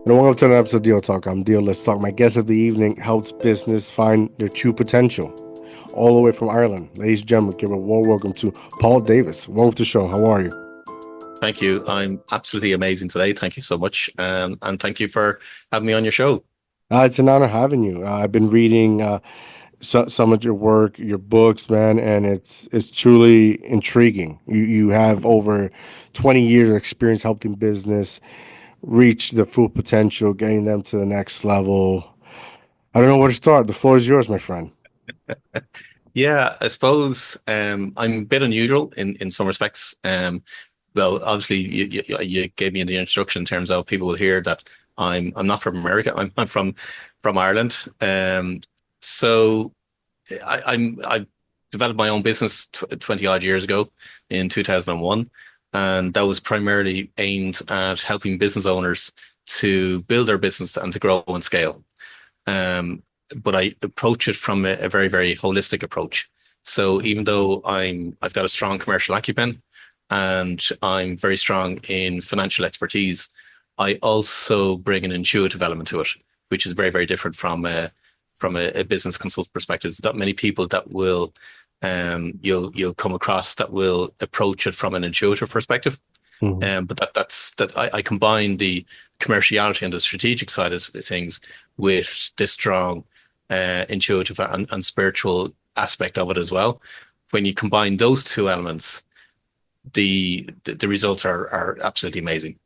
And welcome to another episode of DIOTALK. I'm Dio. Let's talk. My guest of the evening helps business find their true potential, all the way from Ireland. Ladies and gentlemen, give a warm welcome to Paul Davis. Welcome to the show. How are you? Thank you. I'm absolutely amazing today. Thank you so much. And thank you for having me on your show. It's an honor having you. I've been reading some of your work, your books, man, and it's truly intriguing. You have over 20 years of experience helping business reach the full potential, getting them to the next level. I don't know where to start. The floor is yours, my friend. Yeah, I suppose I'm a bit unusual in some respects. Well, obviously, you gave me the introduction in terms of people will hear that I'm not from America. I'm from Ireland. So I developed my own business 20 odd years ago in 2001, and that was primarily aimed at helping business owners to build their business and to grow and scale. Um, but I approach it from a very, very holistic approach. So even though I've got a strong commercial acumen and I'm very strong in financial expertise, I also bring an intuitive element to it, which is very, very different from a business consult perspective. There's not many people that will you'll come across that will approach it from an intuitive perspective. Mhm. But I combine the commerciality and the strategic side of things with this strong intuitive and spiritual aspect of it as well. When you combine those two elements, the results are absolutely amazing.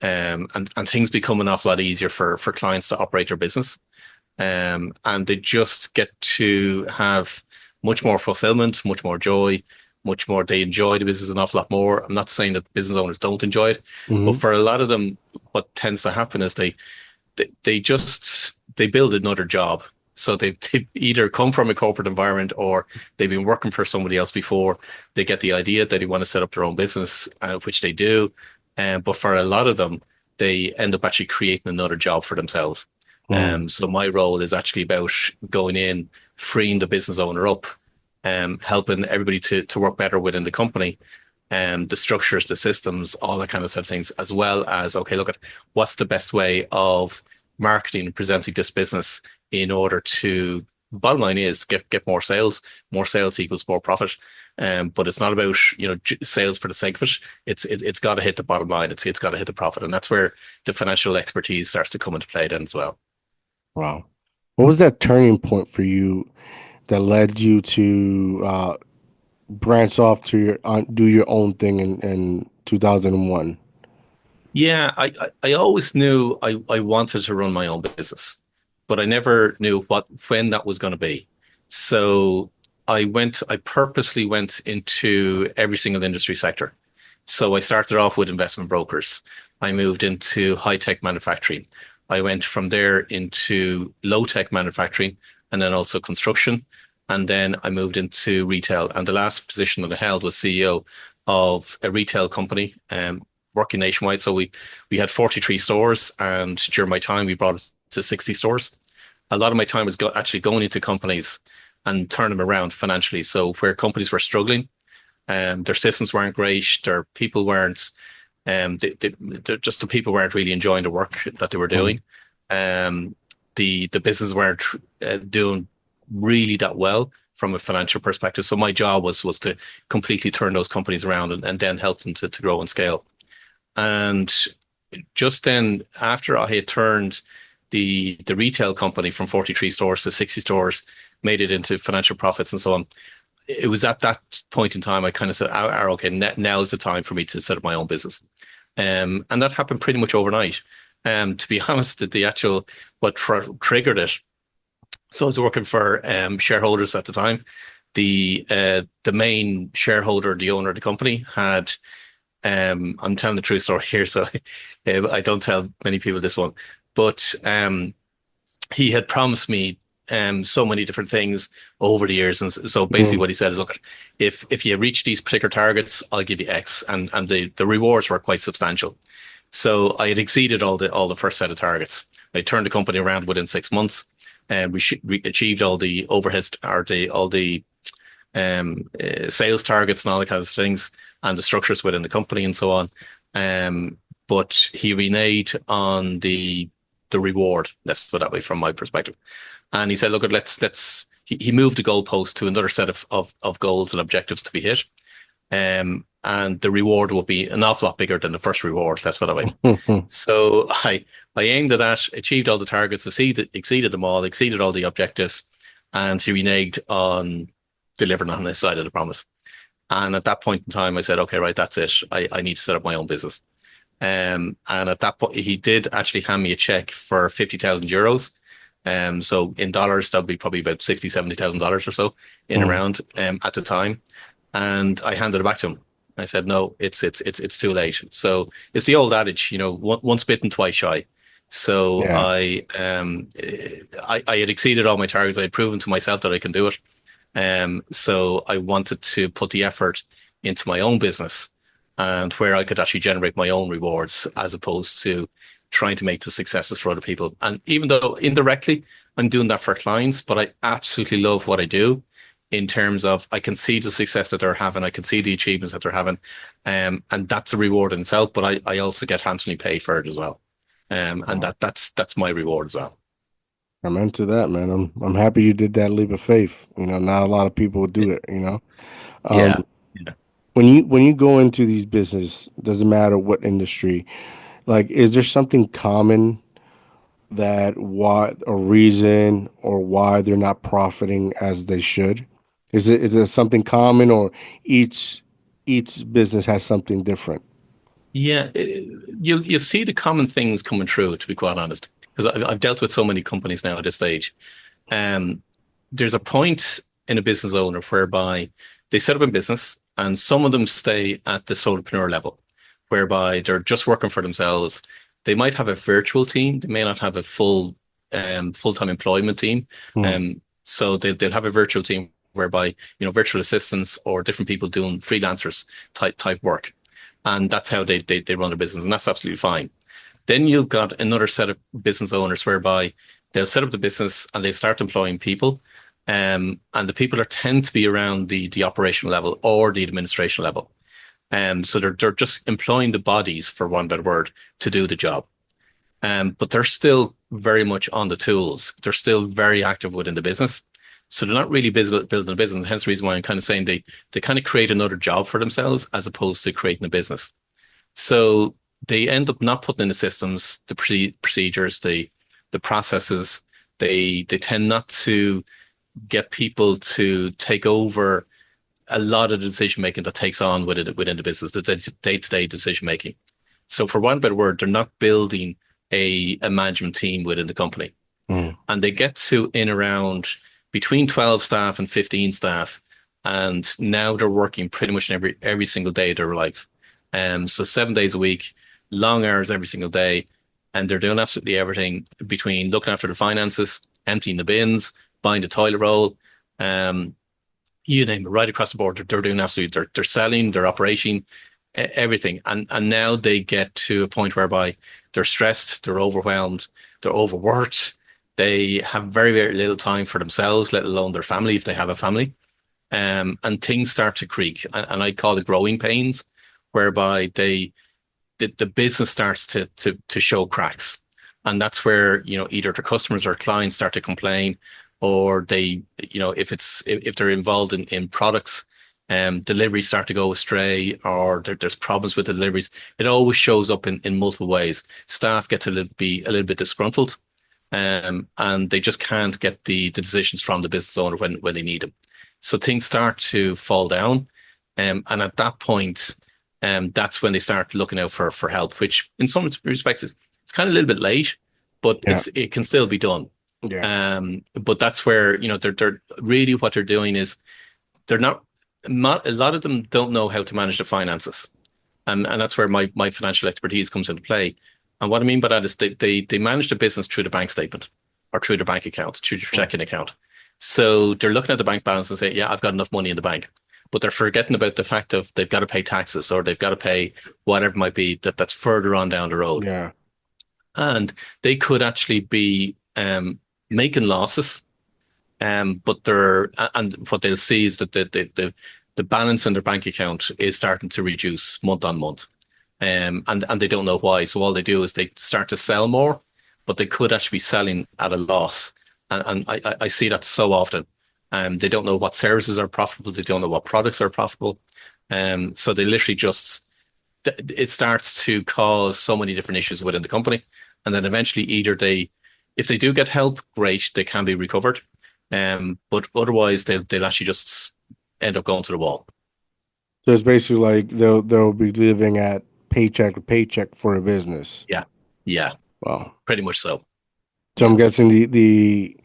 And things become an awful lot easier for clients to operate their business. And they just get to have much more fulfillment, much more joy, much more. They enjoy the business an awful lot more. I'm not saying that business owners don't enjoy it, but Hmm. for a lot of them, what tends to happen is they build another job. So they've either come from a corporate environment or they've been working for somebody else before. They get the idea that they want to set up their own business, which they do. But for a lot of them, they end up actually creating another job for themselves. Hmm. So my role is actually about going in, freeing the business owner up, helping everybody to work better within the company, the structures, the systems, all that kind of stuff things, as well as, okay, look at what's the best way of marketing and presenting this business in order to, bottom line is get more sales equals more profit. But it's not about, sales for the sake of it. It's got to hit the bottom line. It's got to hit the profit. And that's where the financial expertise starts to come into play then as well. Wow. What was that turning point for you that led you to branch off to do your own thing in 2001? Yeah, I always knew I wanted to run my own business, but I never knew when that was going to be. So I purposely went into every single industry sector. So I started off with investment brokers. I moved into high tech manufacturing. I went from there into low tech manufacturing and then also construction. And then I moved into retail. And the last position that I held was CEO of a retail company, working nationwide. So we had 43 stores, and during my time, we brought it to 60 stores. A lot of my time was actually going into companies and turning them around financially. So where companies were struggling, their systems weren't great, their people weren't, just the people weren't really enjoying the work that they were Mm. doing. Um, the business weren't doing really that well from a financial perspective. So my job was to completely turn those companies around and then help them to grow and scale. And just then, after I had turned the retail company from 43 stores to 60 stores, made it into financial profits and so on. It was at that point in time I kind of said, okay, now is the time for me to set up my own business." And that happened pretty much overnight. To be honest, the actual what triggered it. So I was working for shareholders at the time. The main shareholder, the owner of the company, had I'm telling the true story here, so I don't tell many people this one. But he had promised me so many different things over the years, and so basically Mm. what he said is, "Look, if you reach these particular targets, I'll give you X," and the rewards were quite substantial. So I had exceeded all the first set of targets. I turned the company around within 6 months, and we achieved all the overheads or the all the sales targets and all the kinds of things, and the structures within the company and so on. But he reneged on the the reward. Let's put it that way from my perspective. And he said, look, he moved the goalpost to another set of goals and objectives to be hit. And the reward will be an awful lot bigger than the first reward. Let's put it that way. So I aimed at that, achieved all the targets, exceeded them all, exceeded all the objectives, and he reneged on delivering on his side of the promise. And at that point in time, I said, okay, right, that's it. I need to set up my own business. And at that point, he did actually hand me a check for 50,000 euros. So in dollars, that would be probably about 60, $70,000 or so in around at the time. And I handed it back to him. I said, no, it's too late. So it's the old adage, once bitten, twice shy. So Yeah. I had exceeded all my targets. I had proven to myself that I can do it. So I wanted to put the effort into my own business and where I could actually generate my own rewards as opposed to trying to make the successes for other people. And even though indirectly I'm doing that for clients, but I absolutely love what I do in terms of I can see the success that they're having. I can see the achievements that they're having. And that's a reward in itself, but I also get handsomely paid for it as well. And that's my reward as well. I'm into that, man. I'm happy you did that leap of faith. Not a lot of people do it, Yeah. Um, when you go into these business, doesn't matter what industry, like, is there something common that why a reason or why they're not profiting as they should? Is it something common, or each business has something different? Yeah, you see the common things coming through, to be quite honest, because I've dealt with so many companies now at this stage. Um, there's a point in a business owner whereby they set up a business and some of them stay at the solopreneur level, whereby they're just working for themselves. They might have a virtual team. They may not have a full-time employment team. Hmm. So they'll have a virtual team whereby, virtual assistants or different people doing freelancers type work. And that's how they run their business. And that's absolutely fine. Then you've got another set of business owners whereby they'll set up the business and they start employing people. And the people tend to be around the operational level or the administration level. So they're just employing the bodies, for one better word, to do the job. But they're still very much on the tools. They're still very active within the business. So they're not really building a business. Hence the reason why I'm kind of saying they kind of create another job for themselves as opposed to creating a business. So they end up not putting in the systems, the procedures, the processes. They tend not to get people to take over a lot of the decision making that takes on within the business, the day-to-day decision making. So for one better word, they're not building a management team within the company. Hmm. And they get to in around between 12 staff and 15 staff. And now they're working pretty much every single day of their life. So 7 days a week, long hours every single day. And they're doing absolutely everything between looking after the finances, emptying the bins, buying the toilet roll, you name it, right across the board. They're doing absolutely, they're selling, they're operating, everything. And now they get to a point whereby they're stressed, they're overwhelmed, they're overworked. They have very, very little time for themselves, let alone their family, if they have a family. And things start to creak. And I call it growing pains, whereby the business starts to show cracks. And that's where, either the customers or clients start to complain, or they, if they're involved in products, deliveries start to go astray, or there's problems with the deliveries. It always shows up in multiple ways. Staff get to be a little bit disgruntled, and they just can't get the decisions from the business owner when they need them. So things start to fall down, and at that point, that's when they start looking out for help. Which, in some respects, it's kind of a little bit late, but Yeah. it can still be done. Yeah. But that's where they're really what they're doing is they're not a lot of them don't know how to manage the finances, and that's where my financial expertise comes into play. And what I mean by that is they manage the business through the bank statement or through their bank account, through their checking account. So they're looking at the bank balance and say, yeah, I've got enough money in the bank. But they're forgetting about the fact of they've got to pay taxes or they've got to pay whatever it might be that's further on down the road. Yeah. And they could actually be making losses, but what they'll see is that the balance in their bank account is starting to reduce month on month, and they don't know why. So all they do is they start to sell more, but they could actually be selling at a loss. And I see that so often. They don't know what services are profitable. They don't know what products are profitable. So they literally just, it starts to cause so many different issues within the company. And then eventually either if they do get help, great, they can be recovered. But otherwise they'll actually just end up going to the wall. So it's basically like they'll be living at paycheck to paycheck for a business. Yeah. Yeah. Wow. Pretty much so. So I'm Yeah. guessing the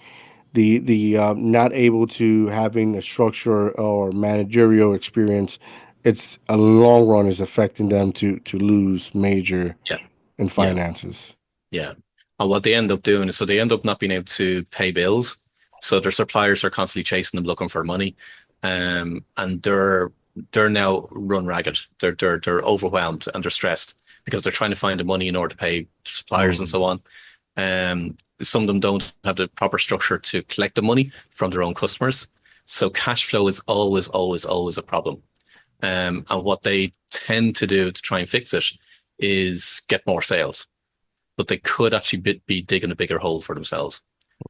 not able to having a structure or managerial experience, it's a long run is affecting them to lose major Yeah. in Yeah. finances. Yeah. And what they end up doing is so they end up not being able to pay bills. So their suppliers are constantly chasing them looking for money. And they're now run ragged. They're overwhelmed and they're stressed because they're trying to find the money in order to pay suppliers and Mhm. so on. Some of them don't have the proper structure to collect the money from their own customers. So cash flow is always, always, always a problem. And what they tend to do to try and fix it is get more sales, but they could actually be digging a bigger hole for themselves.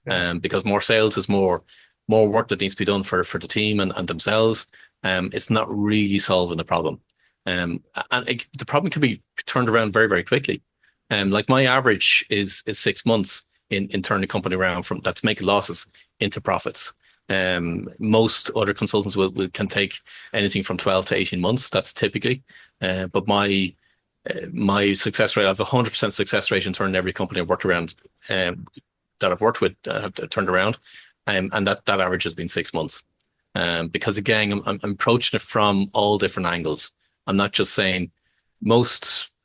Yeah. Because more sales is more work that needs to be done for the team and themselves. It's not really solving the problem. The problem can be turned around very, very quickly. Like my average is 6 months in turning the company around from that's making losses into profits. Most other consultants can take anything from 12 to 18 months. That's typically. But my success rate, I have a 100% success rate in turning every company I've worked around, that I've worked with, have turned around. And that average has been 6 months. Because again, I'm approaching it from all different angles. I'm not just saying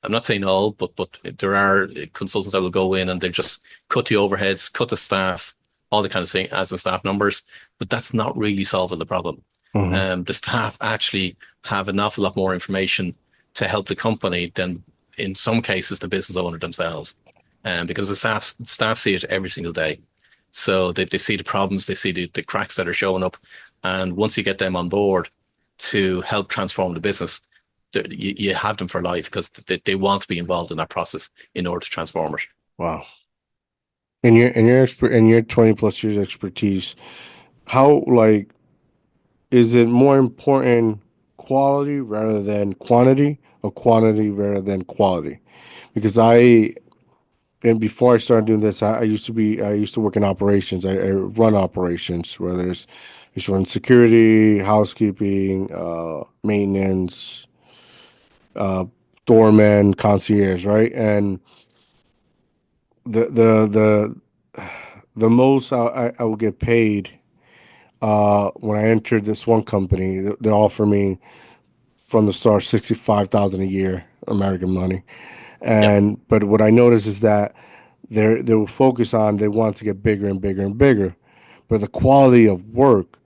I'm not saying all, but there are consultants that will go in and they just cut the overheads, cut the staff, all the kind of thing, as in staff numbers. But that's not really solving the problem. Mhm. The staff actually have an awful lot more information to help the company than in some cases the business owner themselves. Because the staff see it every single day. So they see the problems, they see the cracks that are showing up. And once you get them on board to help transform the business, you have them for life because they want to be involved in that process in order to transform it. Wow. In your 20 plus years expertise, how like is it more important quality rather than quantity or quantity rather than quality? Because and before I started doing this, I used to work in operations. I run operations where I used to run security, housekeeping, maintenance, uh, doorman, concierge, right? And the the the most I would get paid when I entered this one company. They offer me from the start 65,000 a year American money. Yep. And but what I noticed is that they were focused on they want to get bigger and bigger and bigger, but the quality of work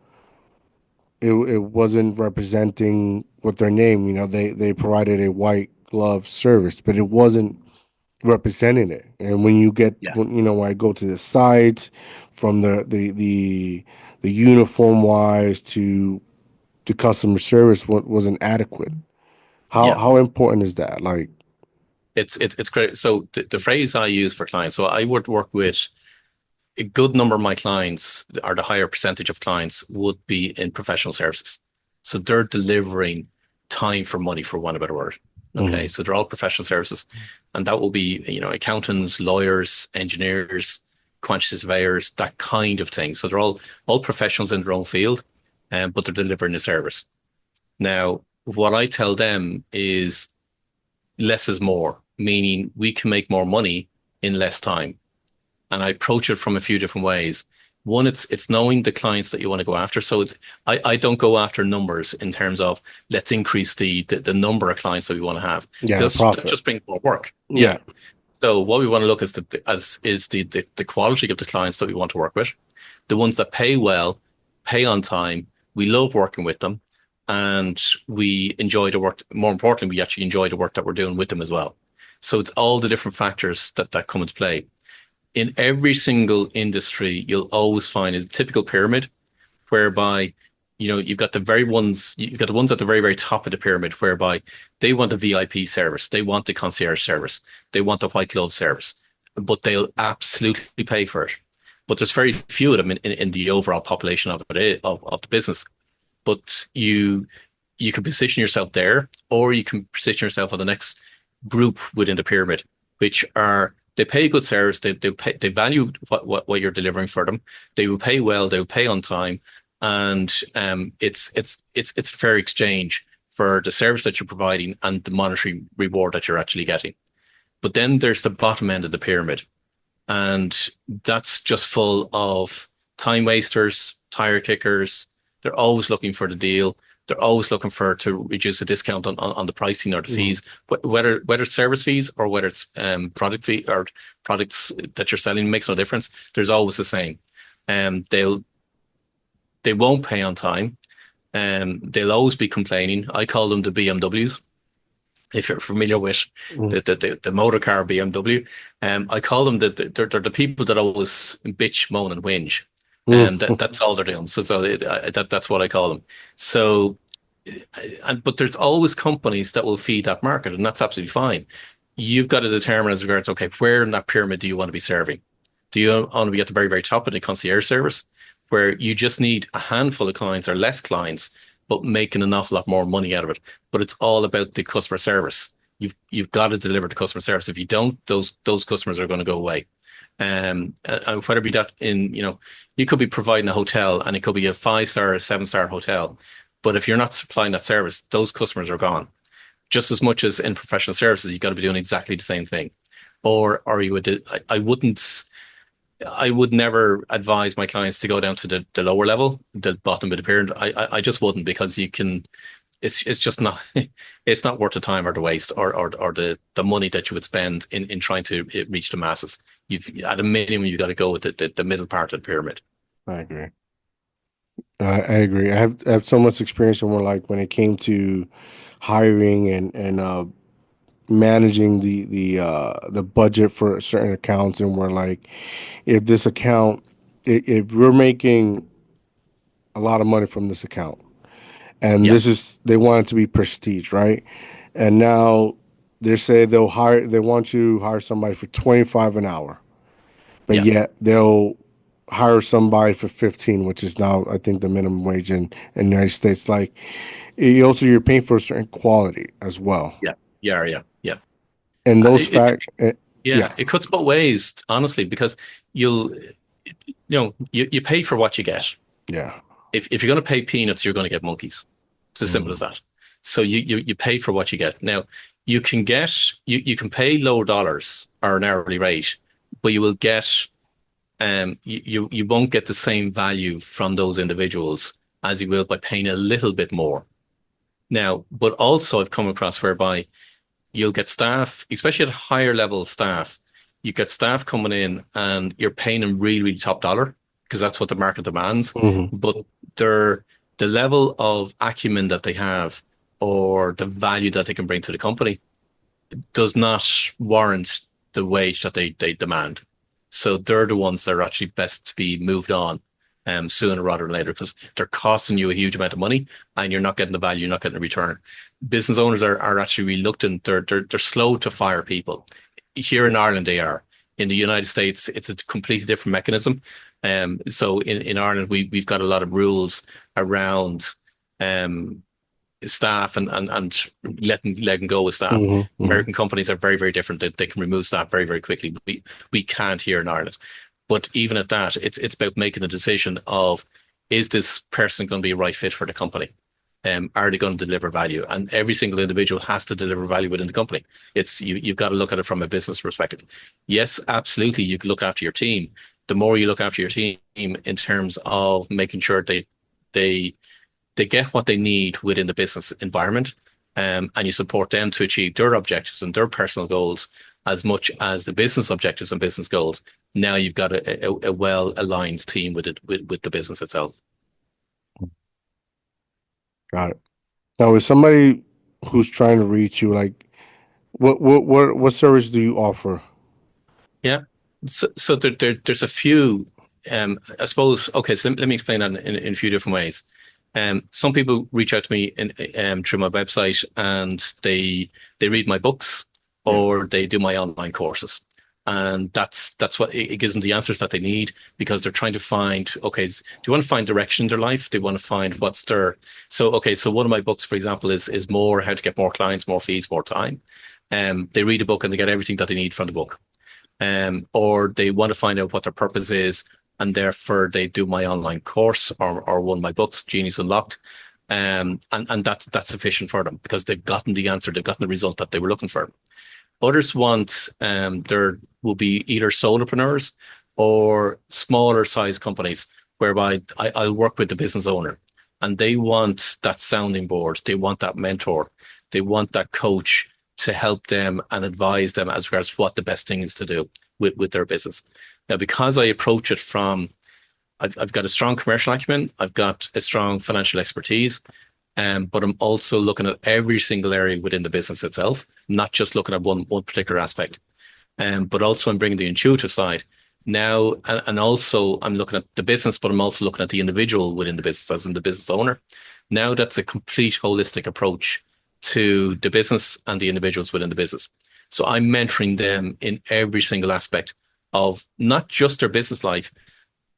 it wasn't representing what their name. They provided a white glove service, but it wasn't representing it. And Yeah. when I go to the site, from the uniform wise to the customer service, wasn't adequate. How Yeah. how important is that? Like, It's great. So the phrase I use for clients, so I would work with a good number of my clients, or the higher percentage of clients, would be in professional services. So they're delivering time for money, for one better word. Okay, mhm. so they're all professional services, and that will be accountants, lawyers, engineers, quantity surveyors, that kind of thing. So they're all professionals in their own field, but they're delivering a service. Now, what I tell them is less is more, meaning we can make more money in less time. And I approach it from a few different ways. One, it's knowing the clients that you want to go after. So I don't go after numbers in terms of let's increase the number of clients that we want to have, Yeah, the because that profit. just brings more work. Yeah. Yeah. So what we want to look is the quality of the clients that we want to work with, the ones that pay well, pay on time. We love working with them, and we enjoy the work. More importantly, we actually enjoy the work that we're doing with them as well. So it's all the different factors that come into play. In every single industry, you'll always find a typical pyramid whereby you've got the ones at the very, very top of the pyramid whereby they want the VIP service, they want the concierge service, they want the white glove service. but they'll absolutely pay for it. But there's very few of them in the overall population of it of the business. But you can position yourself there, or you can position yourself on the next group within the pyramid, which are they pay good service, they value what you're delivering for them, they will pay well, they will pay on time, and it's fair exchange for the service that you're providing and the monetary reward that you're actually getting. But then there's the bottom end of the pyramid, and that's just full of time wasters, tire kickers. They're always looking for the deal. They're always looking for to reduce the discount on the pricing or the Mm-hmm. fees, whether it's service fees or whether it's product fee or products that you're selling makes no difference. There's always the same. They'll they won't pay on time. They'll always be complaining. I call them the BMWs. If you're familiar with the motor car BMW, I call them they're the people that always bitch, moan, and whinge, and Mm-hmm. that's all they're doing. That's what I call them. So, but there's always companies that will feed that market, and that's absolutely fine. You've got to determine as regards, okay, where in that pyramid do you want to be serving? Do you want to be at the very, very top of the concierge service, where you just need a handful of clients or less clients, but making an awful lot more money out of it? But it's all about the customer service. You've got to deliver the customer service. If you don't, those customers are going to go away. And whether it be that you could be providing a hotel and it could be a 5-star or 7-star hotel, but if you're not supplying that service, those customers are gone. Just as much as in professional services, you've got to be doing exactly the same thing. Or you would, I would never advise my clients to go down to the lower level, the bottom of the pyramid. I just wouldn't, because it's just not it's not worth the time or the waste or the money that you would spend in trying to reach the masses. You've at a minimum you've got to go with the middle part of the pyramid. I agree. I agree. I have so much experience in like when it came to hiring and managing the budget for certain accounts, and we're like, if this account, if we're making a lot of money from this account, and Yeah, this is they want it to be prestige, right? And now they say they want you to hire somebody for 25 an hour, but yeah, yet they'll hire somebody for 15, which is now I think the minimum wage in the United States. Like, you're paying for a certain quality as well, yeah, yeah. and Uh, those It, it, fact, yeah, yeah, it cuts both ways, honestly, because you pay for what you get. yeah. If you're going to pay peanuts, you're going to get monkeys. It's as simple as Mm, that. So you pay for what you get. Now you can pay low dollars or an hourly rate, but you will get you won't get the same value from those individuals as you will by paying a little bit more. Now, but also I've come across whereby you'll get staff, especially at higher level staff, you get staff coming in and you're paying them really, really top dollar because that's what the market demands. mhm, But their the level of acumen that they have or the value that they can bring to the company does not warrant the wage that they demand. So they're the ones that are actually best to be moved on sooner rather than later, because they're costing you a huge amount of money and you're not getting the value, you're not getting the return. Business owners are actually reluctant. They're slow to fire people. Here in Ireland, they are. In the United States, it's a completely different mechanism. So in Ireland, we've got a lot of rules around um, staff and letting go of staff. mhm, mhm. American companies are very, very different. They can remove staff very, very quickly. We can't here in Ireland. But even at that, it's about making a decision of, is this person going to be a right fit for the company? Are they going to deliver value? And every single individual has to deliver value within the company. You've got to look at it from a business perspective. Yes, absolutely. You can look after your team. The more you look after your team in terms of making sure they they get what they need within the business environment, and you support them to achieve their objectives and their personal goals as much as the business objectives and business goals. Now you've got a well aligned team with the business itself. Got it. Now, is somebody who's trying to reach you, like, what service do you offer? Yeah. So there's a few. I suppose. Okay. So let me explain that in a few different ways. Some people reach out to me through my website and they read my books Yeah. or they do my online courses. And that's what it gives them the answers that they need, because they're trying to find, okay, do you want to find direction in their life? They want to find what's their, so, okay, so one of my books, for example, is more how to get more clients, more fees, more time. They read a book and they get everything that they need from the book. Or they want to find out what their purpose is, and therefore they do my online course, or one of my books, Genius Unlocked. And that's sufficient for them, because they've gotten the answer, they've gotten the result that they were looking for. Others want, there will be either solopreneurs or smaller size companies, whereby I'll work with the business owner, and they want that sounding board. They want that mentor. They want that coach to help them and advise them as regards what the best thing is to do with their business. Now, because I approach it from, I've got a strong commercial acumen, I've got a strong financial expertise, but I'm also looking at every single area within the business itself, not just looking at one particular aspect. But also I'm bringing the intuitive side now, and also I'm looking at the business, but I'm also looking at the individual within the business, as in the business owner. Now that's a complete holistic approach to the business and the individuals within the business. So I'm mentoring them in every single aspect of not just their business life,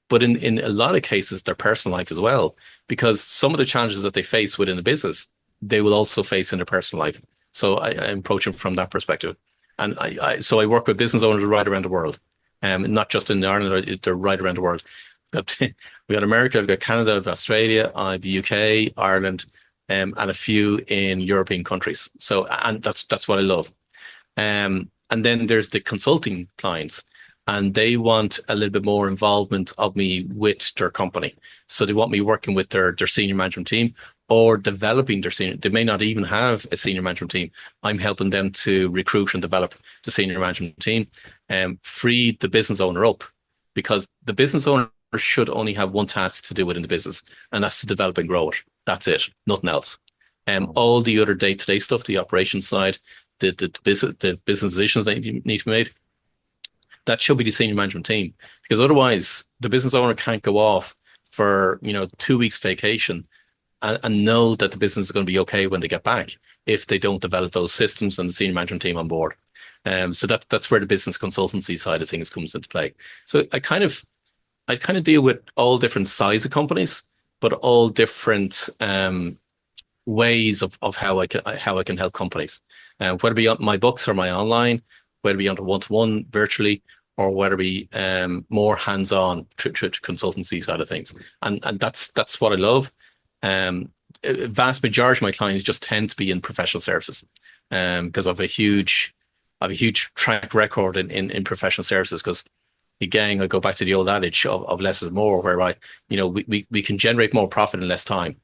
but in a lot of cases, their personal life as well, because some of the challenges that they face within the business, they will also face in their personal life. So I approach them from that perspective. And so I work with business owners right around the world, not just in Ireland, they're right around the world. We got America, we've got Canada, we've got Australia, the UK, Ireland, and a few in European countries. So, and that's what I love. And then there's the consulting clients, and they want a little bit more involvement of me with their company. So they want me working with their senior management team, or developing their senior. They may not even have a senior management team. I'm helping them to recruit and develop the senior management team, and free the business owner up, because the business owner should only have one task to do within the business, and that's to develop and grow it. That's it, nothing else. All the other day-to-day stuff, the operations side, the business decisions that need to be made, that should be the senior management team, because otherwise the business owner can't go off for 2 weeks vacation and know that the business is going to be okay when they get back, if they don't develop those systems and the senior management team on board. So that's where the business consultancy side of things comes into play. So I kind of deal with all different size of companies, but all different ways of how I can help companies, whether it be on my books or my online, whether it be on a one-to-one virtually, or whether it be more hands-on through consultancy side of things. And that's what I love. A vast majority of my clients just tend to be in professional services, because I have a huge track record in professional services. Because again, I go back to the old adage of less is more, whereby we can generate more profit in less time.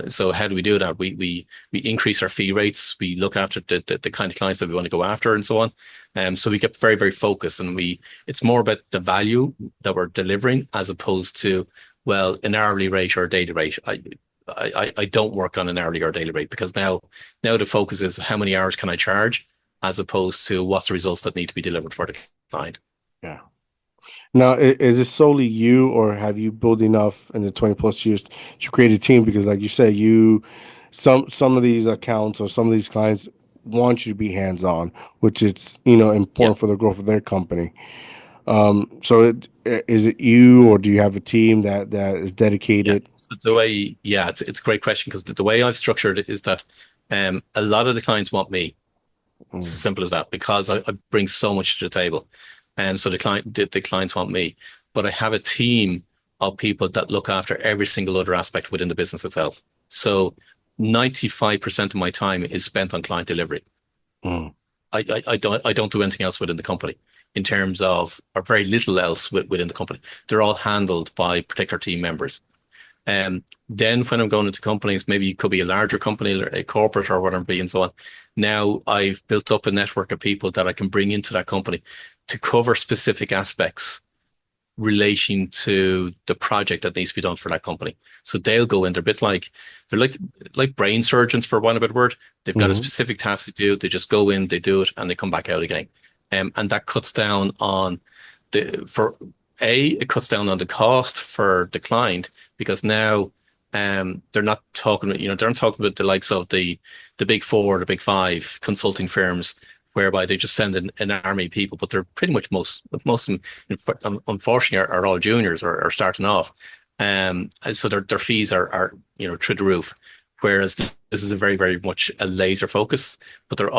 So how do we do that? We increase our fee rates. We look after the kind of clients that we want to go after, and so on. So we get very, very focused, and it's more about the value that we're delivering, as opposed to, well, an hourly rate or a daily rate. I don't work on an hourly or daily rate, because now the focus is how many hours can I charge, as opposed to what's the results that need to be delivered for the client. Yeah. Now, is it solely you, or have you built enough in the 20 plus years to create a team? Because, like you said, some of these accounts or some of these clients want you to be hands on, which is Yeah. important for the growth of their company. So, is it you, or do you have a team that is Yeah. dedicated? So it's a great question, because the way I've structured it is that a lot of the clients want me. It's as Mm, simple as that, because I bring so much to the table. And so the clients want me, but I have a team of people that look after every single other aspect within the business itself. So 95% of my time is spent on client delivery. mm, I don't do anything else within the company, in terms of, or very little else within the company. They're all handled by particular team members. Then when I'm going into companies, maybe it could be a larger company, a corporate, or whatever it be, and so on. Now I've built up a network of people that I can bring into that company to cover specific aspects relating to the project that needs to be done for that company. So they'll go in, they're like brain surgeons, for want of a better word. They've got a mm, specific task to do. They just go in, they do it, and they come back out again. And that cuts down on it cuts down on the cost for the client, because now they're not talking about, they're not talking about the likes of the big four, the big five consulting firms, whereby they just send an army of people, but they're pretty much most of them, unfortunately, are all juniors or starting off. And so their fees are through the roof. Whereas this is a very, very much a laser focus, but they're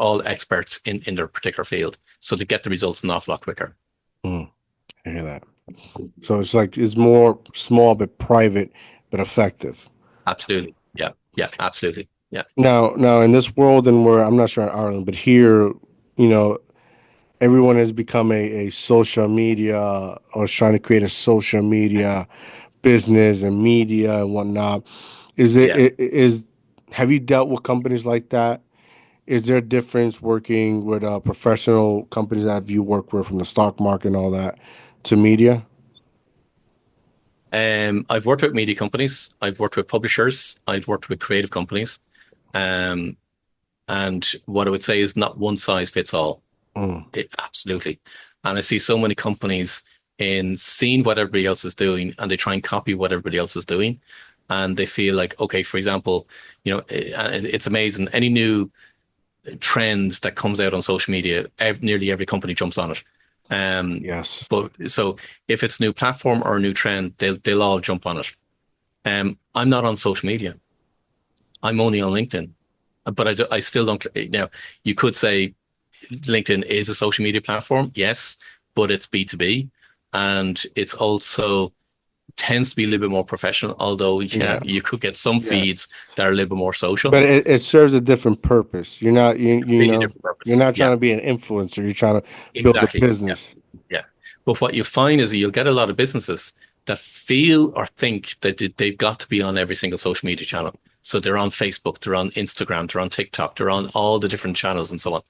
all experts in their particular field. So they get the results an awful lot quicker. Mm, I hear that. So it's like it's more small but private but effective. Absolutely. Yeah. Yeah. Absolutely. Yeah. Now in this world, and where I'm not sure in Ireland, but here, you know, everyone has become a social media or is trying to create a social media business and media and whatnot. Yeah. Is have you dealt with companies like that? Is there a difference working with professional companies that you work with from the stock market and all that to media? I've worked with media companies. I've worked with publishers. I've worked with creative companies. Um, and what I would say is not one size fits all. Mm, Absolutely. And I see so many companies in seeing what everybody else is doing and they try and copy what everybody else is doing. And they feel like, okay, for example, it's amazing. Any new trend that comes out on social media, nearly every company jumps on it. Um, yes. but so if it's a new platform or a new trend, they'll all jump on it. I'm not on social media. I'm only on LinkedIn, but I still don't. Now, you could say LinkedIn is a social media platform, yes, but it's B2B and it's also tends to be a little bit more professional, although yeah, Yeah. you could get some Yeah. feeds that are a little bit more social. But it serves a different purpose. You're not Completely different you're purpose. not Yeah, trying to be an influencer. You're trying to build a exactly. Yeah. business. Yeah. But what you find is you'll get a lot of businesses that feel or think that they've got to be on every single social media channel. So they're on Facebook, they're on Instagram, they're on TikTok, they're on all the different channels and so on.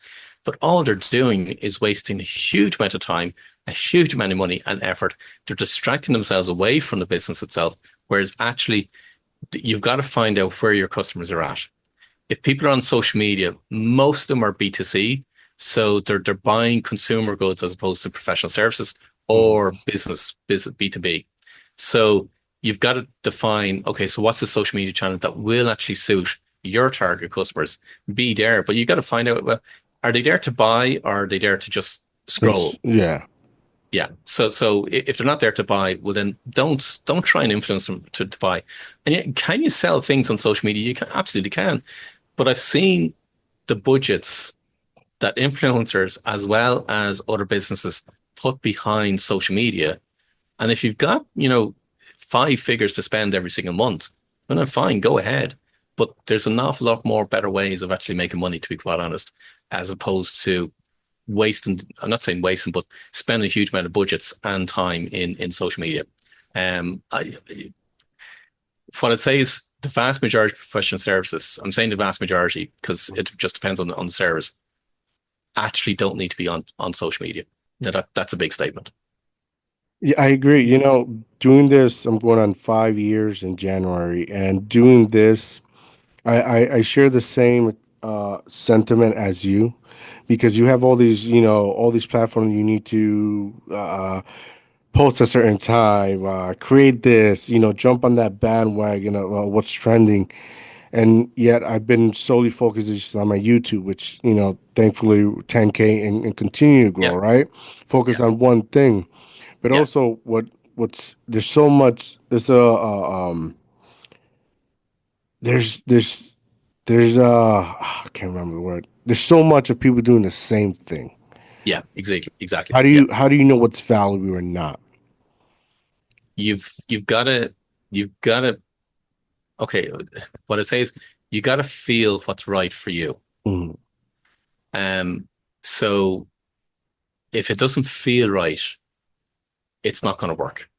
But all they're doing is wasting a huge amount of time, a huge amount of money and effort. They're distracting themselves away from the business itself. Whereas actually, you've got to find out where your customers are at. If people are on social media, most of them are B2C. So they're buying consumer goods as opposed to professional services or Mm. business B2B. So you've got to define, okay, so what's the social media channel that will actually suit your target customers? Be there, but you got to find out, well, are they there to buy or are they there to just scroll? Yeah. Yeah. So if they're not there to buy, well then don't try and influence them to buy. And yet, can you sell things on social media? You can absolutely can. But I've seen the budgets that influencers as well as other businesses put behind social media. And if you've got, five figures to spend every single month, well, then fine, go ahead. But there's an awful lot more better ways of actually making money, to be quite honest, as opposed to wasting, I'm not saying wasting, but spending a huge amount of budgets and time in social media. I, what I'd say is the vast majority of professional services, I'm saying the vast majority because it just depends on the service, actually don't need to be on social media. Now that's a big statement. Yeah, I agree. You know, doing this, I'm going on 5 years in January, and doing this, I share the same sentiment as you, because you have all these, all these platforms you need to post a certain time, create this, jump on that bandwagon of what's trending. And yet I've been solely focused just on my YouTube, which, thankfully 10K and continue to grow, Yeah, right? Focus yeah, on one thing. But yeah, also what's there's so much there's I can't remember the word. There's so much of people doing the same thing. yeah, exactly, exactly. How do Yeah. you how do you know what's valuable or not? You've gotta okay, what I'd say is you gotta feel what's right for you. Mm, Um so if it doesn't feel right, it's not gonna work.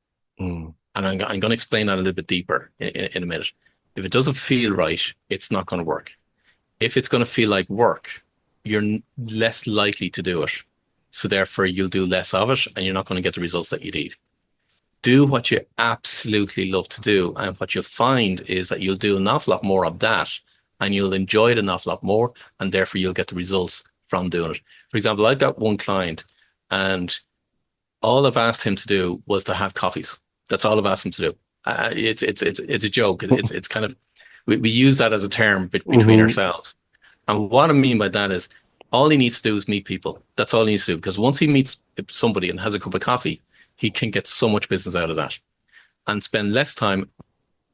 mm, And I'm going to explain that a little bit deeper in a minute. If it doesn't feel right, it's not going to work. If it's going to feel like work, you're less likely to do it. So therefore, you'll do less of it and you're not going to get the results that you need. Do what you absolutely love to do. And what you'll find is that you'll do an awful lot more of that and you'll enjoy it an awful lot more. And therefore, you'll get the results from doing it. For example, I've got one client and all I've asked him to do was to have coffees. That's all I've asked him to do. It's a joke. It's kind of we use that as a term between mm-hmm, ourselves. And what I mean by that is All he needs to do is meet people. That's all he needs to do. Because once he meets somebody and has a cup of coffee, he can get so much business out of that and spend less time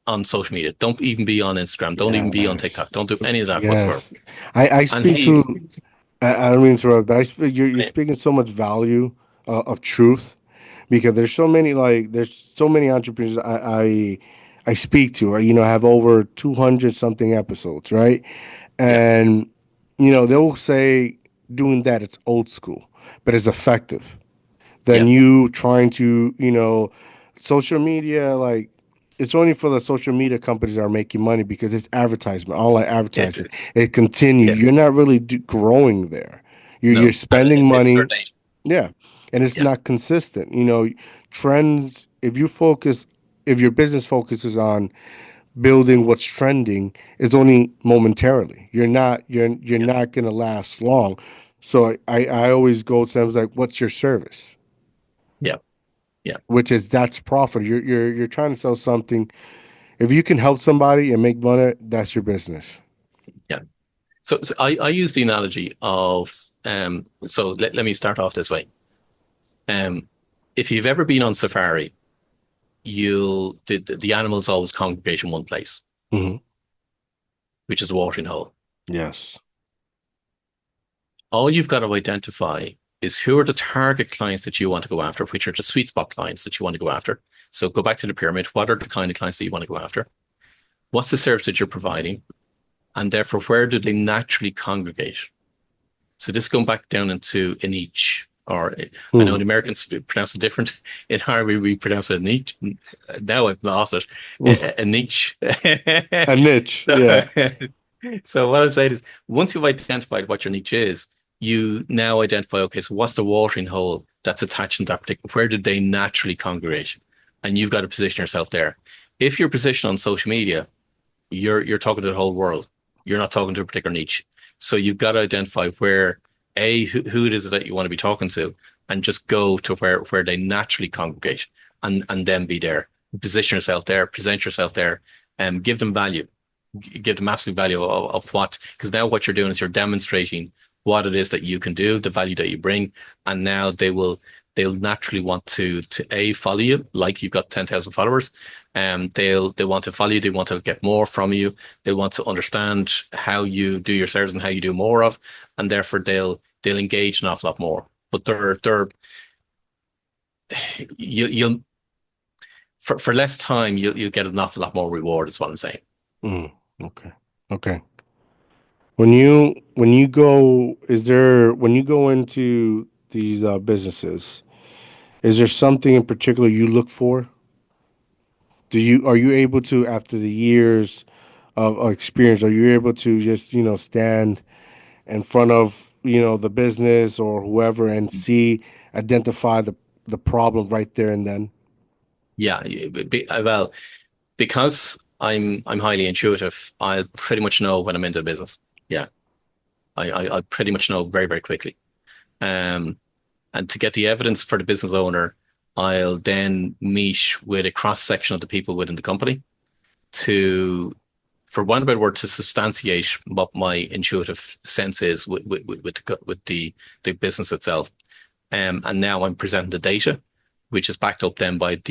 on social media. Don't even be on Instagram. Don't even be on TikTok. Yes. Don't do any of that whatsoever. Yes. I And speak he, to, I don't mean to interrupt, but you're speaking so much value of truth because there's so many entrepreneurs I speak to, have over 200 something episodes, right? yeah, And, they'll say doing that, it's old school, but it's effective than yeah, you trying to, social media, like, it's only for the social media companies that are making money because it's advertisement, online yeah, advertising. It continues. yeah. You're not really growing there. You're No, and spending it's money, third date. yeah, and it's Yeah, not consistent. Trends. If your business focuses on building what's trending, is only momentarily. You're yeah, not gonna last long. So I always go to them like, what's your service? yeah, yeah, Which is that's profit. You're trying to sell something. If you can help somebody and make money, that's your business. yeah. So I use the analogy of so let me start off this way. Um, if you've ever been on safari, the animals always congregate in one place, Hmm. which is the watering hole. Yes. All you've got to identify is who are the target clients that you want to go after, which are the sweet spot clients that you want to go after. So go back to the pyramid. What are the kind of clients that you want to go after? What's the service that you're providing? And therefore, where do they naturally congregate? So this is going back down into a niche, or I know Hmm. the Americans pronounce it different. In Harvey, we pronounce it a niche. Now I've lost it. A niche. A niche. Yeah. So what I'm saying is, once you've identified what your niche is, you now identify, okay, so what's the watering hole that's attached in that particular, where did they naturally congregate? And you've got to position yourself there. If you're positioned on social media, you're talking to the whole world. You're not talking to a particular niche. So you've got to identify where who it is that you want to be talking to, and just go to where they naturally congregate, and then be there. Position yourself there, present yourself there, and give them value. Give them absolute value of what, because now what you're doing is you're demonstrating what it is that you can do, the value that you bring, and now they'll naturally want to a follow you, like you've got 10,000 followers. They want to follow you, they want to get more from you, they want to understand how you do your service and how you do more of, and therefore they'll engage an awful lot more. But they're you'll for less time you'll get an awful lot more reward, is what I'm saying. Mm. Okay. Okay. When you go, is there when you go into these businesses, is there something in particular you look for? Are you able to, after the years of experience, are you able to just, stand in front of, the business or whoever and identify the problem right there and then? Yeah, well, because I'm highly intuitive, I'll pretty much know when I'm into the business. Yeah, I pretty much know very, very quickly. Um, and to get the evidence for the business owner, I'll then meet with a cross section of the people within the company to, for one better word, to substantiate what my intuitive sense is with the business itself. And now I'm presenting the data, which is backed up then by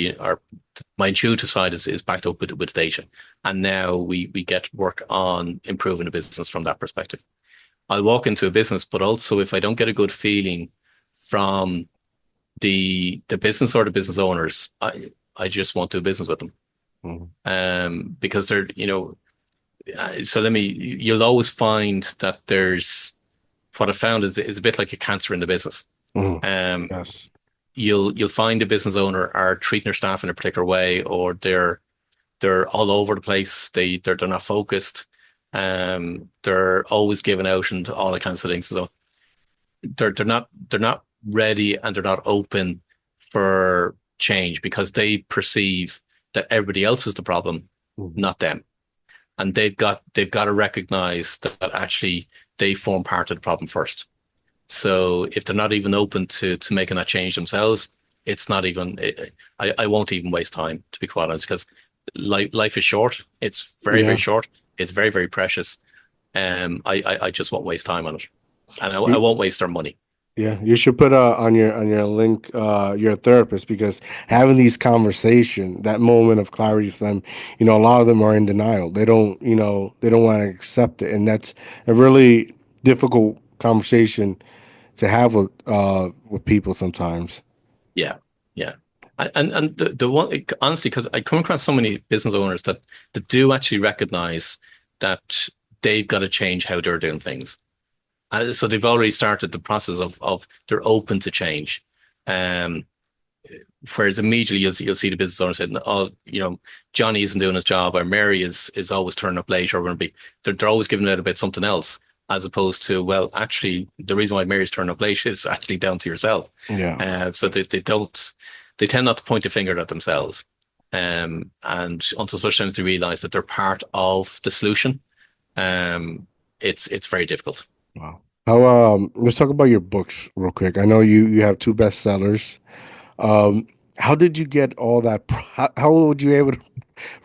my intuitive side is backed up with data. And now we get work on improving the business from that perspective. I'll walk into a business, but also if I don't get a good feeling from the business or the business owners, I just won't do business with them. Mhm. Because they're, so you'll always find that there's, what I found is a bit like a cancer in the business. Mhm. Um, Yes. you'll find the business owner are treating their staff in a particular way, or they're all over the place. They're not focused. They're always giving out and all that kinds of things. So they're not ready, and they're not open for change because they perceive that everybody else is the problem, Mhm. not them. And they've got to recognize that actually they form part of the problem first. So if they're not even open to making that change themselves, it's not even. I won't even waste time, to be quite honest, because life is short. It's very, very Yeah. short. It's very, very precious. I just won't waste time on it. and I won't waste their money. Yeah, you should put on your link your therapist, because having these conversation, that moment of clarity for them, a lot of them are in denial. They don't, they don't want to accept it, and that's a really difficult conversation to have with people sometimes. Yeah, yeah. And the one, honestly, because I come across so many business owners that do actually recognize that they've got to change how they're doing things. So they've already started the process of they're open to change. Um, Whereas immediately you'll see the business owner saying, "Oh, Johnny isn't doing his job, or Mary is always turning up late, or going to be." They're always giving out about something else, as opposed to, well, actually, the reason why Mary's turning up late is actually down to yourself. Yeah. So they tend not to point a finger at themselves, and until such times they realize that they're part of the solution, um, it's very difficult. Wow. How let's talk about your books real quick. I know you have two bestsellers. Um, how did you get all that? How would you able to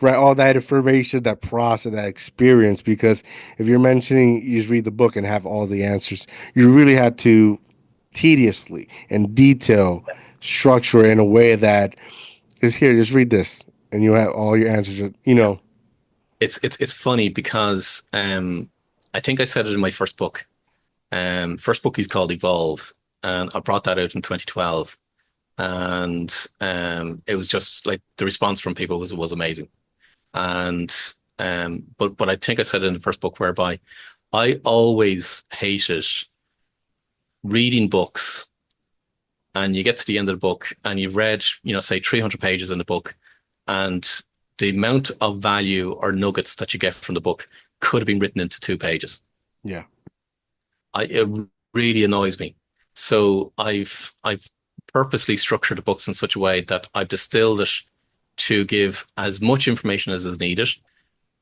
write all that information, that process, that experience? Because if you're mentioning you just read the book and have all the answers, you really had to tediously and detail structure in a way that is here. Just read this, and you have all your answers. It's funny because I think I said it in my first book. First book is called Evolve, and I brought that out in 2012, and it was just like the response from people was amazing. And but I think I said it in the first book, whereby I always hated reading books, and you get to the end of the book and you've read, say 300 pages in the book, and the amount of value or nuggets that you get from the book could have been written into 2 pages. Yeah. It really annoys me. So I've purposely structured the books in such a way that I've distilled it to give as much information as is needed,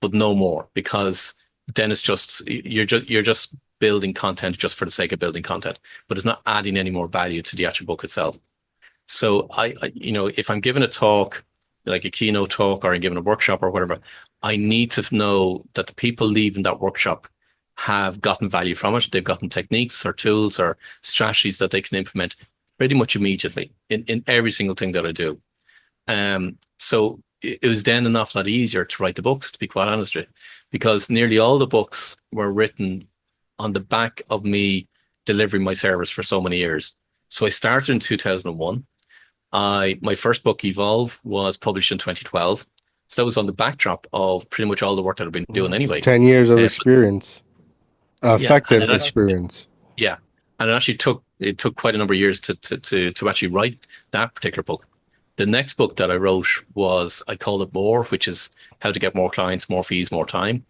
but no more, because then it's just you're just building content just for the sake of building content, but it's not adding any more value to the actual book itself. So if I'm giving a talk, like a keynote talk, or I'm giving a workshop or whatever, I need to know that the people leaving that workshop have gotten value from it. They've gotten techniques or tools or strategies that they can implement pretty much immediately in every single thing that I do. So it was then an awful lot easier to write the books, to be quite honest with you, because nearly all the books were written on the back of me delivering my service for so many years. So I started in 2001. My first book, Evolve, was published in 2012. So that was on the backdrop of pretty much all the work that I've been doing It's anyway. 10 years of But experience, yeah, and effective experience. yeah, and it took quite a number of years to actually write that particular book. The next book that I wrote was, I call it More, which is how to get more clients, more fees, more time.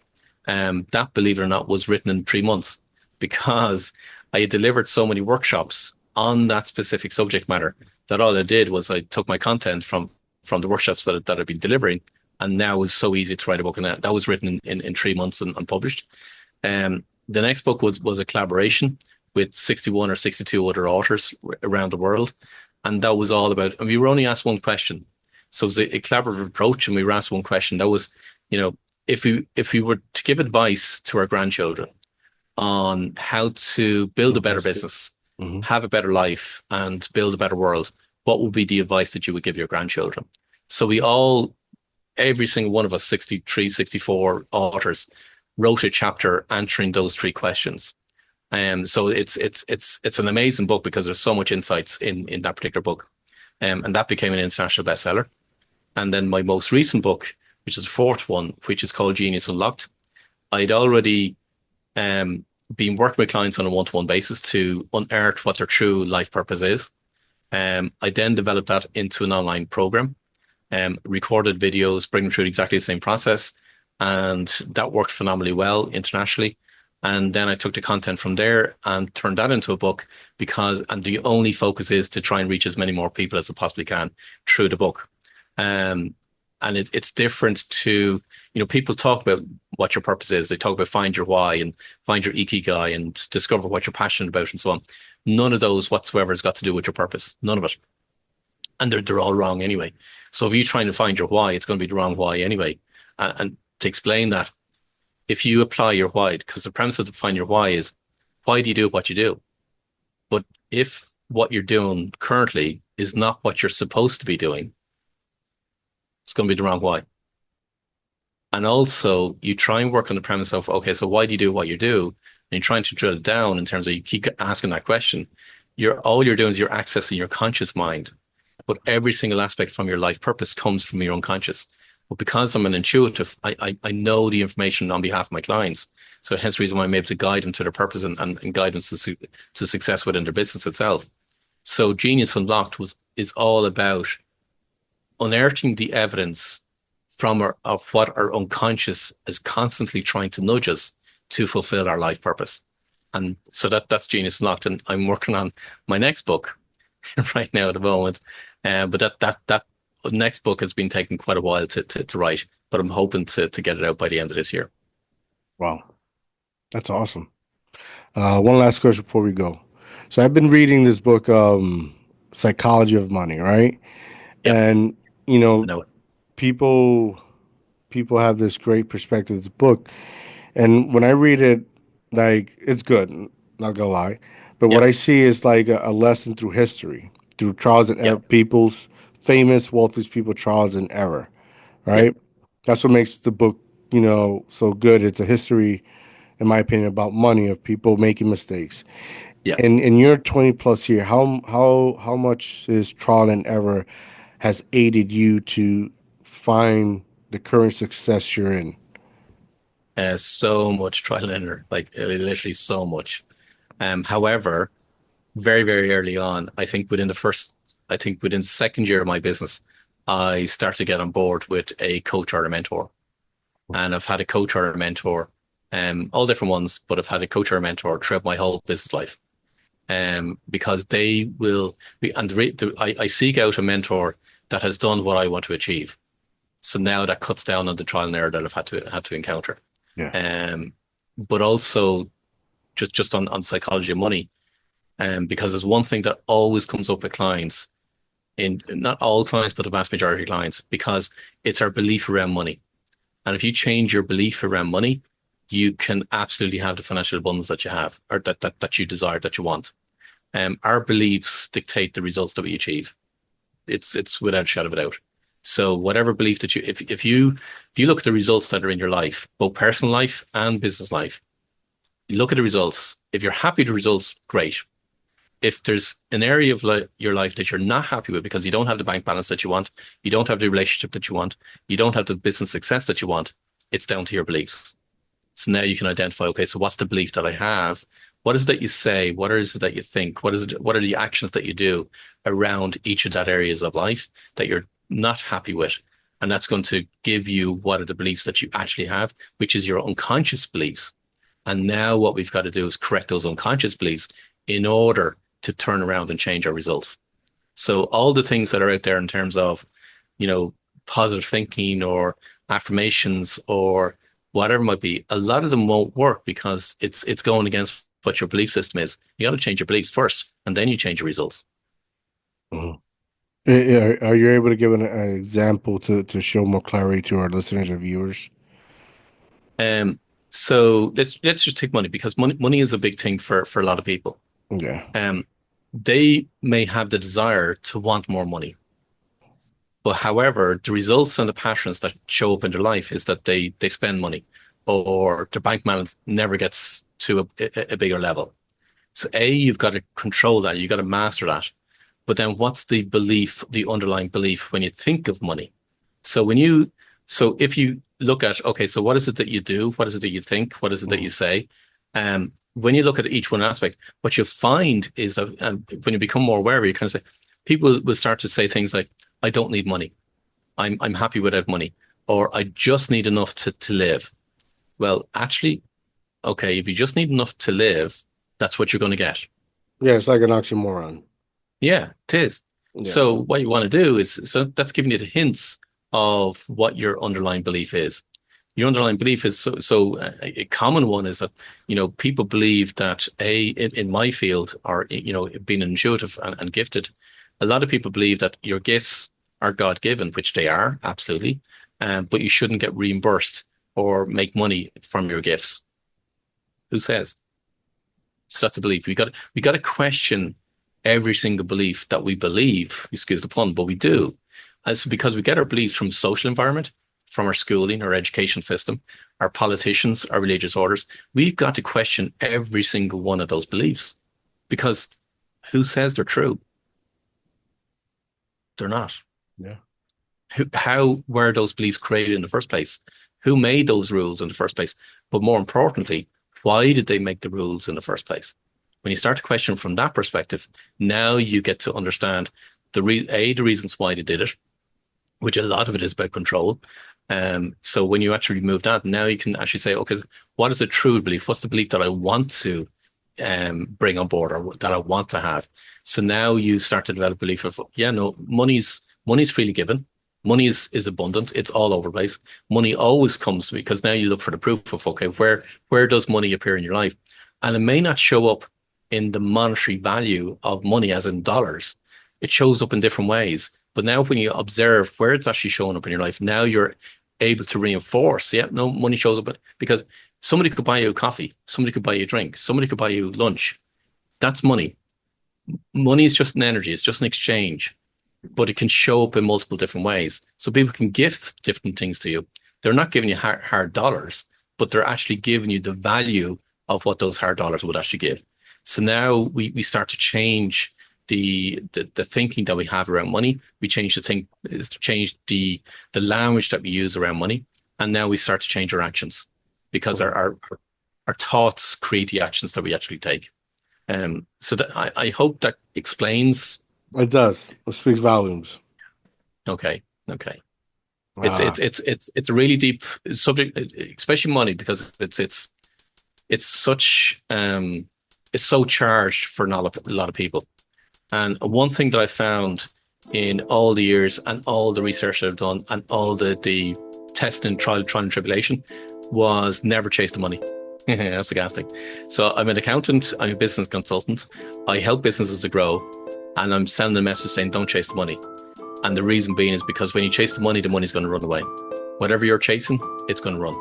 That, believe it or not, was written in 3 months, because I had delivered so many workshops on that specific subject matter that all I did was I took my content from the workshops that I've been delivering, and now it was so easy to write a book, and that was written in 3 months and published. The next book was a collaboration with 61 or 62 other authors around the world, and that was all about. And we were only asked one question, so it was a collaborative approach, and we were asked one question. That was, if we were to give advice to our grandchildren on how to build a better business, Mm-hmm. have a better life, and build a better world, what would be the advice that you would give your grandchildren? So every single one of us, 63, 64 authors, wrote a chapter answering those three questions. So it's an amazing book, because there's so much insights in that particular book. And that became an international bestseller. And then my most recent book, which is the fourth one, which is called Genius Unlocked, I'd already been working with clients on a one-to-one basis to unearth what their true life purpose is. I then developed that into an online program, recorded videos, bring them through exactly the same process. And that worked phenomenally well internationally. And then I took the content from there and turned that into a book, and the only focus is to try and reach as many more people as I possibly can through the book. And it's different to, people talk about what your purpose is. They talk about find your why and find your ikigai and discover what you're passionate about and so on. None of those whatsoever has got to do with your purpose. None of it. And they're all wrong anyway. So if you're trying to find your why, it's going to be the wrong why anyway. And to explain that, if you apply your why, because the premise of the find your why is, why do you do what you do? But if what you're doing currently is not what you're supposed to be doing, it's going to be the wrong why. And also, you try and work on the premise of, okay, so why do you do what you do? And you're trying to drill it down in terms of you keep asking that question. All you're doing is you're accessing your conscious mind, but every single aspect from your life purpose comes from your unconscious. But because I'm an intuitive, I know the information on behalf of my clients. So hence the reason why I'm able to guide them to their purpose and guide them to success within their business itself. So Genius Unlocked is all about unearthing the evidence of what our unconscious is constantly trying to nudge us to fulfill our life purpose. And so that's Genius Unlocked. And I'm working on my next book right now at the moment. But that next book has been taking quite a while to write, but I'm hoping to get it out by the end of this year. Wow, that's awesome. One last question before we go. So I've been reading this book, Psychology of Money, right? Yep, And I know it. people people have this great perspective of the book, and when I read it, like it's good, not gonna lie, but what Yep, I see is like a lesson through history, through trials and error, yep, people's famous, wealthiest people, trials and error, yep, right? That's what makes the book, so good. It's a history, in my opinion, about money of people making mistakes. yep. And in your 20 plus year, how much is trial and error has aided you to find the current success you're in? So much trial and error, like literally so much. However, very, very early on, I think within the second year of my business, I started to get on board with a coach or a mentor. And I've had a coach or a mentor, all different ones, but I've had a coach or a mentor throughout my whole business life. Because they will be, and I seek out a mentor that has done what I want to achieve. So now that cuts down on the trial and error that I've had to encounter. Yeah. Um, but also just on psychology of money, because there's one thing that always comes up with clients, in not all clients, but the vast majority of clients, because it's our belief around money. And if you change your belief around money, you can absolutely have the financial abundance that you have, or that you desire, that you want. Our beliefs dictate the results that we achieve. It's without a shadow of a doubt. So whatever belief that if you look at the results that are in your life, both personal life and business life, you look at the results. If you're happy with the results, great. If there's an area of your life that you're not happy with because you don't have the bank balance that you want, you don't have the relationship that you want, you don't have the business success that you want, it's down to your beliefs. So now you can identify, okay, so what's the belief that I have? What is it that you say? What is it that you think? What are the actions that you do around each of that areas of life that you're not happy with? And that's going to give you what are the beliefs that you actually have, which is your unconscious beliefs. And now what we've got to do is correct those unconscious beliefs in order to turn around and change our results. So all the things that are out there in terms of, you know, positive thinking or affirmations or whatever it might be, a lot of them won't work because it's going against what your belief system is. You got to change your beliefs first, and then you change your results. Mhm. Are you able to give an example to show more clarity to our listeners or viewers? Um, so let's just take money because money is a big thing for a lot of people. Yeah. Um, they may have the desire to want more money. But however, the results and the patterns that show up in their life is that they spend money or their bank balance never gets to a bigger level. So you've got to control that. You've got to master that. But then what's the belief, the underlying belief when you think of money? So so if you look at, okay, so what is it that you do? What is it that you think? What is it that you Mhm. say? When you look at each one aspect, what you'll find is that when you become more aware of it, you kind of say, people will start to say things like, I don't need money. I'm happy without money, or I just need enough to live. Well, actually, okay, if you just need enough to live, that's what you're going to get. Yeah, it's like an oxymoron. Yeah, it is. Yeah. So what you want to do is, so that's giving you the hints of what your underlying belief is. Your underlying belief is a common one is that, people believe that in my field or, being intuitive and gifted, a lot of people believe that your gifts are God given, which they are, absolutely. But you shouldn't get reimbursed or make money from your gifts. Who says? So that's a belief. We got to question every single belief that we believe. Excuse the pun, but we do. And so because we get our beliefs from social environment, from our schooling, our education system, our politicians, our religious orders, we've got to question every single one of those beliefs because who says they're true? They're not. Yeah. How were those beliefs created in the first place? Who made those rules in the first place? But more importantly, why did they make the rules in the first place? When you start to question from that perspective, now you get to understand the reasons why they did it, which a lot of it is about control. So when you actually remove that, now you can actually say, okay, what is a true belief? What's the belief that I want to bring on board or that I want to have? So now you start to develop belief of, yeah, no, money's freely given. Money is abundant. It's all over the place. Money always comes because now you look for the proof of, okay, where does money appear in your life? And it may not show up in the monetary value of money as in dollars. It shows up in different ways. But now when you observe where it's actually showing up in your life, now you're able to reinforce, yeah, no, money shows up because somebody could buy you a coffee, somebody could buy you a drink, somebody could buy you lunch. That's money. Money is just an energy, it's just an exchange, but it can show up in multiple different ways. So people can gift different things to you. They're not giving you hard dollars, but they're actually giving you the value of what those hard dollars would actually give. So now we start to change the thinking that we have around money. We change the language that we use around money, and now we start to change our actions because our thoughts create the actions that we actually take. So that I hope that explains. It does. It speaks volumes. Okay, okay. It's Ah, it's it's it's it's a really deep subject, especially money, because it's such it's so charged for not a lot of people. And one thing that I found in all the years and all the research that I've done and all the testing, trial and tribulation was never chase the money. That's the gas thing. So I'm an accountant, I'm a business consultant. I help businesses to grow, and I'm sending a message saying, don't chase the money. And the reason being is because when you chase the money's going to run away. Whatever you're chasing, it's going to run.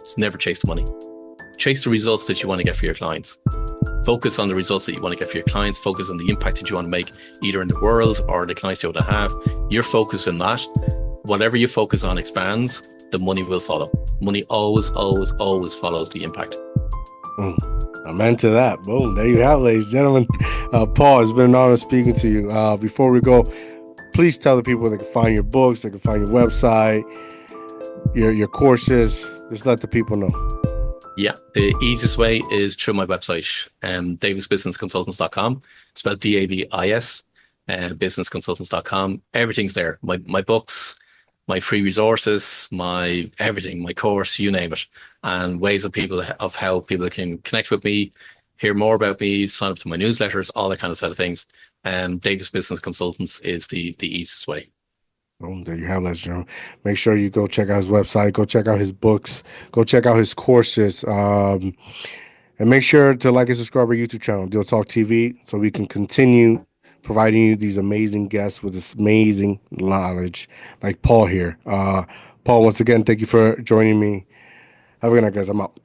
It's never chase the money. Chase the results that you want to get for your clients. Focus on the results that you want to get for your clients. Focus on the impact that you want to make either in the world or the clients you want to have. You're focused on that. Whatever you focus on expands, the money will follow. Money always, always, always follows the impact. amen to that. Boom. There you have it, ladies and gentlemen. Paul, it's been an honor speaking to you. Before we go, please tell the people they can find your books, they can find your website, your courses. Just let the people know. Yeah, the easiest way is through my website, davisbusinessconsultants.com, spelled DAVIS, businessconsultants.com. Everything's there. My books, my free resources, my everything, my course, you name it, and ways of how people can connect with me, hear more about me, sign up to my newsletters, all that kind of side of things. Davis Business Consultants is the easiest way. Boom, there you have it, ladies and gentlemen. Make sure you go check out his website, go check out his books, go check out his courses, and make sure to like and subscribe our YouTube channel, DIOTALK TV, so we can continue providing you these amazing guests with this amazing knowledge, like Paul here. Paul, once again, thank you for joining me. Have a good night, guys. I'm out.